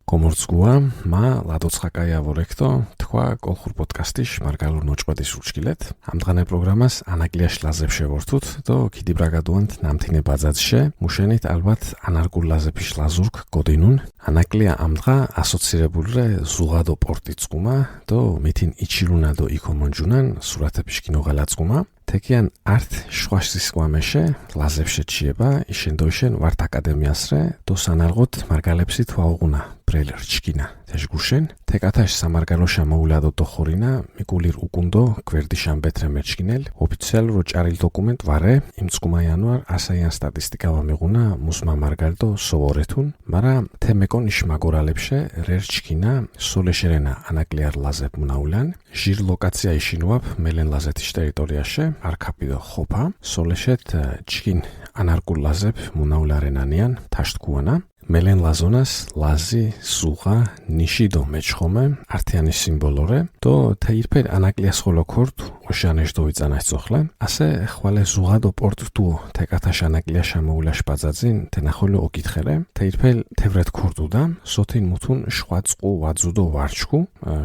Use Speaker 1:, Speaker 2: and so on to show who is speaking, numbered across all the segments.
Speaker 1: Komortzgua, ma ladotzakaya vorekto, tkva kolkhur podcastиш margalur nochqvedis uçkilet. Amdğane programas anagliash lazeb shevortut do kidi bragaduant namtine bazadzshe mushenit albat anargul lazepish lazurk godinun. Anaglia amdğa asocirabulre zugado portitsquma do mitin ichiluna do ikomonjunan suratepish kinoğalatsquma. Tekian art shqvashsisqvameshe lazebshe chieba ishendoishen vart akademiasre do sanargot margalepsi tvauğuna ბრელერ ჩკინა თეშგუშენ თეკათაშ სამარგალოშა მოულადო დოხორინა მიკულირ უკუნდო გვერდიშან ბეთრე მერჩკინელ ოფიციალურ ჭარილ დოკუმენტ ვარე იმწყუმა იანვარ ასაიან სტატისტიკა ვამიღუნა მუსმა მარგალდო სოვორეთუნ მარა თემეკონ იშმაგორალებშე რერ ჩკინა სოლეშერენა ანაკლიარ ლაზებ მუნაულან ჟირ ლოკაცია იშინუაფ მელენ ლაზეთის ტერიტორიაშე არქაპიდო ხოფა სოლეშეთ ჩკინ ანარკულ ლაზებ მუნაულარენანიან თაშტკუანა Melen lazonas lazi suğa nishido meçxome artianis simbolore do teirper anaklias holokort oşanesh doitsanash zoxle ase xvale suğado porttu tekatash anaklias shamoulash bazadzin tenaxolo okitxere teirper tevret korduda sotin mutun shqvatsqu vadzudo varchku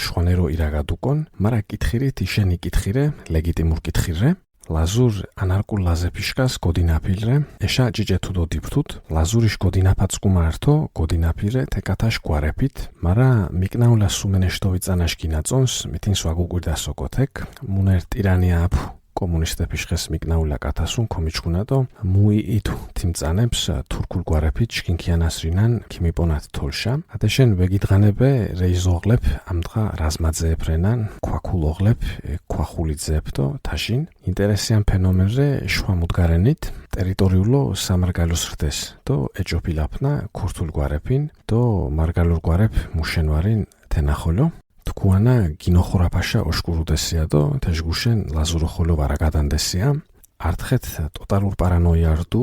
Speaker 1: shqonero iragadukon mara kitxiri tisheni kitxire legitimur kitxire Lazur anarkul lazepishkas godinapilre esha ჭიჭეთუდო დიფრთუთ ლაზურიშ გოდინაფაცკუმართო გოდინაფირე თეკათაშ გვარეფით მარა მიკნაულა სუმენეშტოვიცანაშ გინაწონს მითინ სვაგუგვირდასოკოთეკ მუნერ ტირანია აფ კომუნისტეფიშხეს მიკნაულა კათასუნ კომიჩკუნადო მუიიტუ თიმწანებს თურქულ გვარეფით შკინქიანასრინან ქიმიპონათ თოლშა ათეშენ ვეგიდღანებე რეიზოღლებ ამდღა რაზმაძეეფრენან ქვაქულოღლებ ქვახულიძეებდო თაშინ ინტერესიან ფენომენრე შვამუდგარენით ტერიტორიულო სამარგალოს რდეს დო ეჭოფილაფნა ქურთულ გვარეფინ დო მარგალურ გვარეფ მუშენვარინ თენახოლო Tkuana ginoxorapasha oshkurudessia do tejgushen lazuroxolo varagadandessia artxet totalur paranoia rdu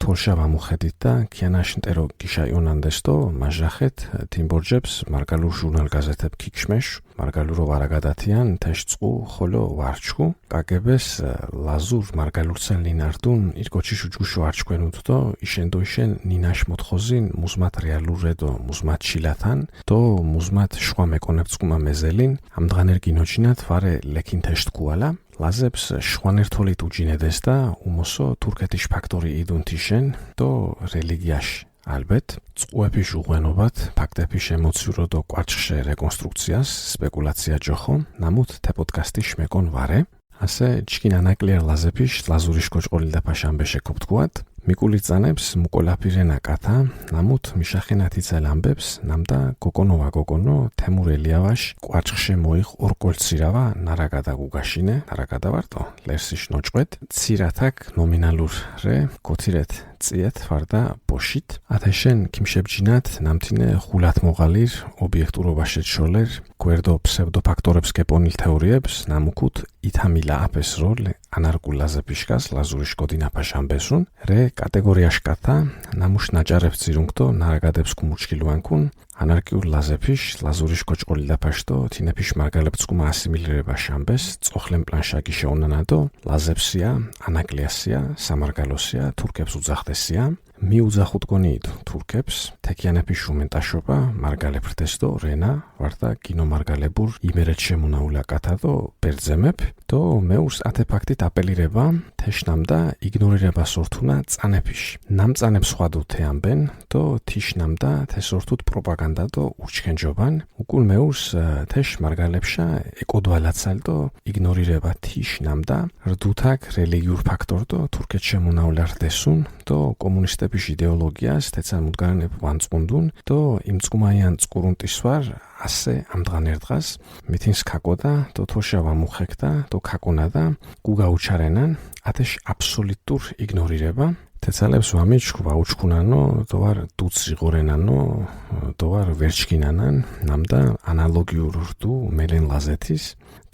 Speaker 1: tolsha vamuxedit da kianashin tero gishayonandes do majraxet timborjebs margalur jurnal gazeteb kikshmesh margaluro varagadatian teshtsqu xolo varchku kagebes lazur margalurtsen linardun irkochis ujgusho archkvenut do ishendoishen ninash motkxozin muzmat realure do muzmat shilatan do muzmat shqva mekonebtsquma mezelin amdğaner ginochinat vare lekin teshtkuala Lazebs შხვანერთოლით უჯინედეს და უმოსო თურქეთის ფაქტორი იდუნთიშენ დო რელიგიაშ ალბეთ წუეფიშ უღვენობათ ფაქტეფიშ ემოციურო დო კვარჩხშე რეკონსტრუქციას სპეკულაცია ჯოხო ნამუთ թե პოდკასტიშ მეკონ ვარე ასე ჩკინ ანაკლიარ ლაზეფიშ ლაზურიშ კოჭყოლილდაფაშ ამბეშე ქოპთქუათ მიკულიწანებს მუკოლაფირენა კათა ნამუთ მიშახენათიცელ ამბებს ნამდა გოგონოვა გოგონო თემურ ელიავაშ კვარჩხშე მოიხ ორკოლცირავა ნარაგადაგუგაშინე ნარაგადავარტო ლერსიშ ნოჭყვეთ ცირათაკ ნომინალურ რე გოთირეთ წიეთ ვარდა ბოშით ათეშენ ქიმშებჯინათ ნამთინე ხულად მოღალირ ობიექტურობაშეთ შოლერ გვერდო ფსევდოფაქტორებს გეპონილ თეორიებს ნამუქუთ ითამილა აფეს როლ ანარკულ ლაზეპიშკას ლაზურიშ გოდინაფაშ ამბესუნ რე კატეგორიაშკათა ნამუშ ნაჭარებს ძირუნგდო ნარაგადებს კუმუჩკილუანკუნ ანარკიულ ლაზეფიშ ლაზურიშ კოჭყოლილდაფაშდო თინეფიშ მარგალებწკუმა ასიმილირება შამბეს წოხლენ პლანშაკი შეონანადო ლაზეფსია ანაკლიასია სამარგალოსია თურქებს უძახდესია მიუძახუტგონიით თურქებს თეკიანეფიშ უმენტაშობა მარგალებრდესდო რენა ვარდა კინომარგალებურ იმერეთ შემუნაულა კათადო ბერძემებ დო მეურს ათეფაქტით აპელირება თეშნამდა იგნორირება სორთუნა წანეფიშ ნამწანებს ხვადო თეამბენ დო თიშნამდა თესორთუთ პროპაგანდა დო ურჩქენჯობან უკულ მეურს თეშ მარგალებშა ეკოდვალაცალდო იგნორირება თიშნამდა რდუთაკ რელიგიურ ფაქტორდო თურქეთ შემუნაულა რდესუნ დო კომუნისტების იდეოლოგიას თეცამუდგანებ ვანწყუნდუნ დო იმწყუმაიან წყურუნტისვარ ასე ამდღანერ დღას მითინს ქაკოდა დო თოშა ვამუხეკდა დო ქაკონადა გუგაუჩარენან ათეშ აბსოლუტურ იგნორირება თეცალებს ვამიჩქ ვაუჩქუნანო დოვარ დუციღორენანო დოვარ ვერჩკინანან ნამდა ანალოგიურ რდუ მელენ ლაზეთის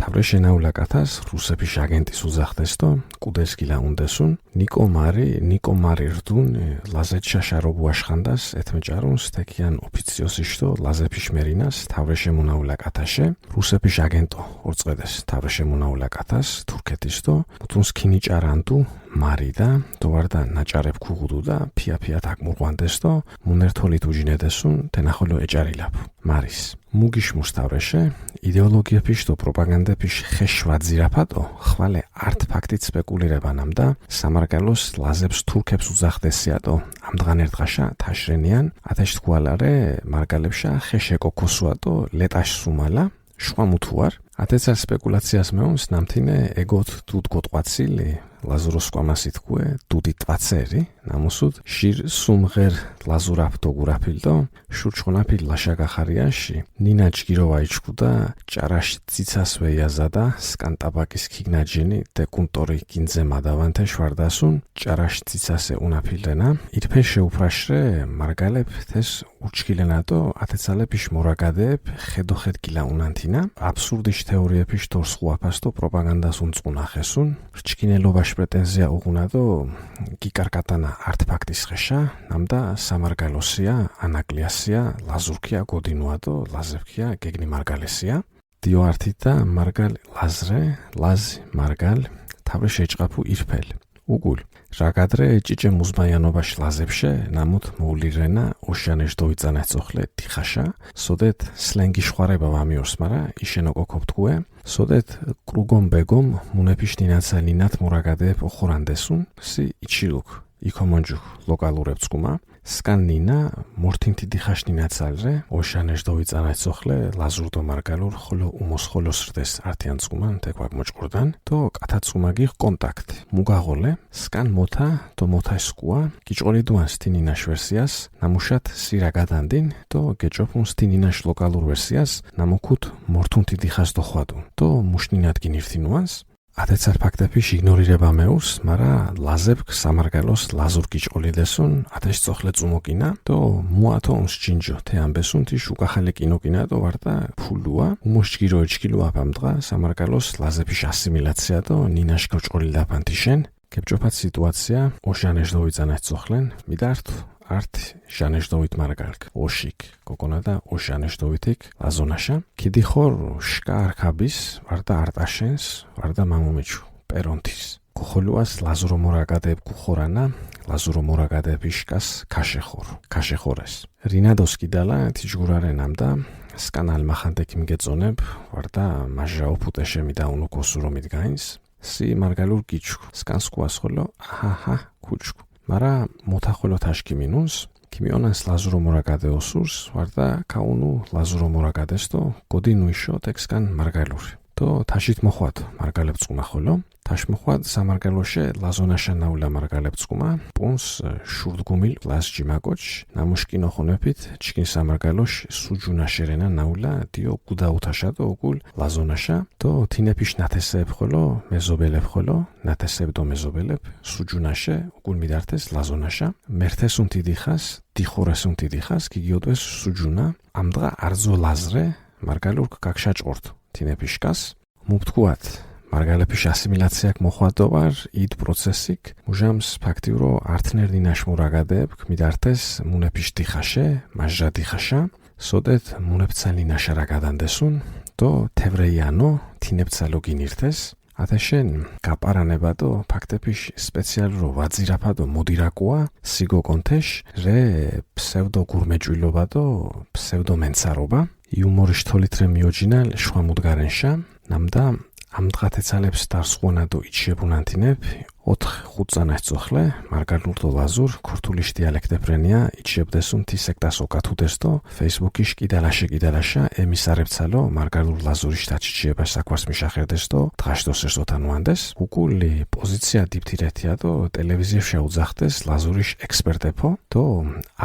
Speaker 1: თავრე შენაულა კათას რუსების აგენტის უძახდესდო კუდეს გილა უნდესუნ ნიკო მარი რდუნ ლაზეთშა შარობუაშხანდას ეთმეჭარუნს თეკიან ოფიციოსიშდო ლაზეფიშ მერინას თავრე შემუნაულა კათაშე რუსების აგენტო ორწყედეს თავრე შემუნაულა კათას თურქეთისდო მუთუნს ქინიჭარანდუ მარიდა და ვარდა ნაჭარებ ქუღუდუ და ფია თაკმურღვანდეს და მუნერთოლით უჯინედესუნ თენახოლო ეჭარილაფ მარის მუგიშ მუსტავრეშე იდეოლოგიაფიშ და პროპაგანდაფიშ ხეშვაძირაფატო ხვალე არტ ფაქტით სპეკულირებანამ და სამარგალოს ლაზებს თურქებს უძახდესიატო ამდღან ერთხაშა თაშრენიან ათეშ თქუალარე მარგალებშა ხეშეკოქოსუატო ლეტაშ სუმალა შვამუთუარ ათეცა სპეკულაციას მეუნს ნამთინე ეგოთ დუდგოტყვაცილი ლაზუროს კვამასი თქუე დუდი ტვაცერი ნამუსუდ შირ სუმღერ ლაზურაფ დოგურაფილდო შურჩხონაფილ ლაშაგახარიაში ნინა ჯგიროვაიჩკუდა ჭარაშ ციცას ვეიაზადა სკანტაბაკის ქიგნაჯინი დეკუნტორი გინძე მადავანთე შვარდასუნ ჭარაშ ციცასე უნაფილდენა ირფე შეუფრაშრე მარგალებ თეს უჩქილენატო ათეცალეფიშ მორაგადეებ ხედოხედ გილა უნანთინა აბსურდიშ თეორიეფიშ თორსხუაფასტო პროპაგანდას უნწუნახესუნ რჩკინელობაში პრეტენზია უღუნადო გიკარკატანა არტფაქტის ხეშა ნამდა სამარგალოსია ანაკლიასია ლაზურქია გოდინუადო ლაზევქია გეგნი მარგალესია დიო არტიტა მარგალ ლაზრე ლაზი მარგალ თავრე შეჭყაფუ ირფელ უგულ რაგადრე ჭიჭე მუზმაიანობაში ლაზებშე ნამუთ მოულირენა ოშანეშ დოიწანა წოხლე დიხაშა სოდეთ სლენგი ხვარება ვამიორს მარა იშენოკოქობთქუე სოდეთ კრუგომ ბეგომ მუნეფიშ დინაცალინათ მურაგადეებ ოხორანდესუნ სი იჩილუკ იქომონჯუხ ლოკალურებცკუმა სკანნინა მორთინთი დიხაშნინაცალრე ოშანეშ დოიწანა წოხლე ლაზურდო მარგალურ ხოლო უმოსხოლოსრდეს არტიანცკუმან თეკვაკ მოჭყურდან თო კათაცუმაგი კონტაქტ მუგაღოლე სკან მოთა თო მოთასკუა გიჭყოლიდუან სტინინაშ ვერსიას ნამუშათ სირაგადანდინ თო გეჭოფუნ სტინინაშ ლოკალურ ვერსიას ნამოქუთ მორთუნთი დიხას დოხვადუ თო მუშნინად გინირთინუანს ათეცარ ფაქტებიშ იგნორირება მეურს, მარა ლაზებქ სამარგალოს ლაზურ გიჭყოლიდესუნ ათეშ წოხლე წუმოკინა და მუათონს ჯინჯო თეამბესუნ თიშ უკახალე კინოკინა და ვარდა ფულუა უმოშჯგირო ეჭკილუა პამდღა სამარგალოს ლაზებიშ ასიმილაცია და ნინაშ გოჭყოლიდაფანთიშენ გებჭოფათ სიტუაცია ოშანეშ დოიწანას წოხლენ მიდართ არტ ჟანეშდოვით მარგალკ ოშიკ გოგონა და ოშანეშდოვითიკ ლაზონაშა კიდიხორ შკა არქაბის ვარდა არტაშენს ვარდა მამომეჩუ პერონთის გოხოლუას ლაზურო მორაგადებ გუხორანა ლაზურო მორაგადებ იშკას ქაშეხორეს რინადოს კიდალა თიჯგურარენამ და სკანალ მახანდეკ იმგეწონებ ვარდა მაჟაო ფუტეშემი და უნუკოსურო მიდგაინს სი მარგალურ გიჩუ სკანსკუას ხოლო აჰა ქუჩკუ მარა მოთახოლო თაშკი მინუნს კიმიონას ლაზურო მორაგადეოსურს ვარდა კაუნუ ლაზურო მორაგადესტო გოდინუიშო ტექსკან მარგალური თო თაშით მოხვად მარგალებწკუმა ხოლო თაშ მოხვად სამარგალოშე ლაზონაშა ნაულა მარგალებწკუმა პუნს შურდგუმილ ლაზჯი მაკოჩ ნამუშკინო ხონეფით ჩკინ სამარგალოშ სუჯუნაშერენა ნაულა დიო გუდაუთაშა და უგულ ლაზონაშა თო თინეფიშ ნათესებ ხოლო მეზობელებ ხოლო ნათესებ დო მეზობელებ სუჯუნაშე უგულ მიდართეს ლაზონაშა მერთესუნთი დიხას დიხორესუნთი დიხას გიგიოდვეს სუჯუნა ამდღა არძო ლაზრე მარგალურკ გაგშაჭყორთ თინეფიშკას მუფთქუათ მარგალეფიშ ასიმილაციაკ მოხვადოვარ იდ პროცესიკ მუჟამს ფაქტივრო არტნერდინაშ მურაგადებ მიდართეს მუნეფიშ დიხაშე მაჟა დიხაშა სოდეთ მუნეფცალინაშა რაგადანდესუნ დო თევრეიანო თინეფცალო გინირთეს ათაშენ გაპარანება და ფაქტებიშ სპეციალურო ვაძირაფა და მოდირაკუა სიგო კონთეშ რე ფსევდო გურმეჭვილობა და ფსევდო მენცარობა იუმორის თოლითრე მიოჯინალ შვამუდგარენშა ნამდა ამდღათეცალებს დარსხონა და იჩებუნანთინებ 4-5 წანას წოხლე მარგალურდო ლაზურ ქურთულიში დიალექტეფრენია იჩებდესუნ თისექტას ოკათუდეს და ფეისბუქიშ კიდალაშა ემისარებცალო მარგალურ ლაზურიშ დაჩიჩიება საკვარს მიშახერდეს და დღაშდოს ესოთანუანდეს უკული პოზიცია დიფთირეთია და ტელევიზიაში უძახდეს ლაზურიშ ექსპერტეფო და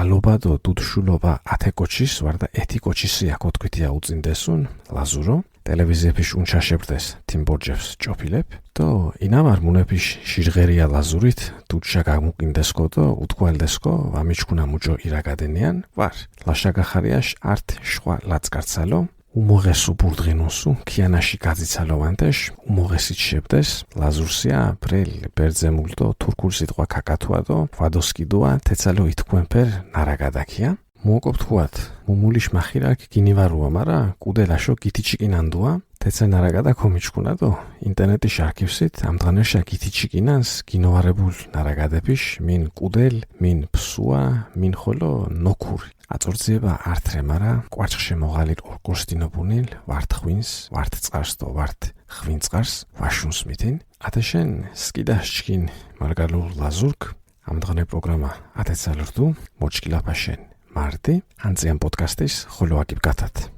Speaker 1: ალობა და დუდშულობა ათეკოჩის ვარდა ეთიკოჩისი აკოთქვითია უწინდესუნ ლაზურო ტელევიზიეფიშ უნჩაშებდეს თიმბორჯევს ჭოფილებ და ინამარ მუნეფიშ შირღერია ლაზურით დუდშა გამუკინდესკო და უთქვალდესკო ვამიჩქუნა მუჯო ირაგადენიან ვარ ლაშაგახარიაშ არტ შხვა ლაცკარცალო უმოღესუ ბურდღინუსუ ქიანაში გაძიცალოვანტეშ უმოღესიჩებდეს ლაზურსია ბრელ ბერძემულდო თურქულ სიტყვა ქაკათუა და ვადოსკიდუა თეცალო ითქვენფერ ნარაგადაკია მუოკობთქუათ მუმულიშ მახირაკ გინივარუა მარა კუდელაშო გითიჩიკინანდუა თეცე ნარაგადა ქომიჩქუნადო ინტერნეტის არქივსით ამ დღანაშა გითიჩიკინანს გინოვარებულ ნარაგადების მინ კუდელ მინ ფსუა მინ ხოლო ნოქური აწორციება ართრემარა კვარცხშე მოღალილ ორკურსდინობუნილ ვარტხვინს ვარტწყარსტო ვარტ ხვინწყარს ვაშუნს მითინ ათეშენ სკიდაშჩკინ მარგალულ ლაზურკ ამ დღანე პროგრამა ათეცალურდუ მოჩკილაფაშენ მარტი ანწიან პოდკასტის ხოლო აკიბ გათათ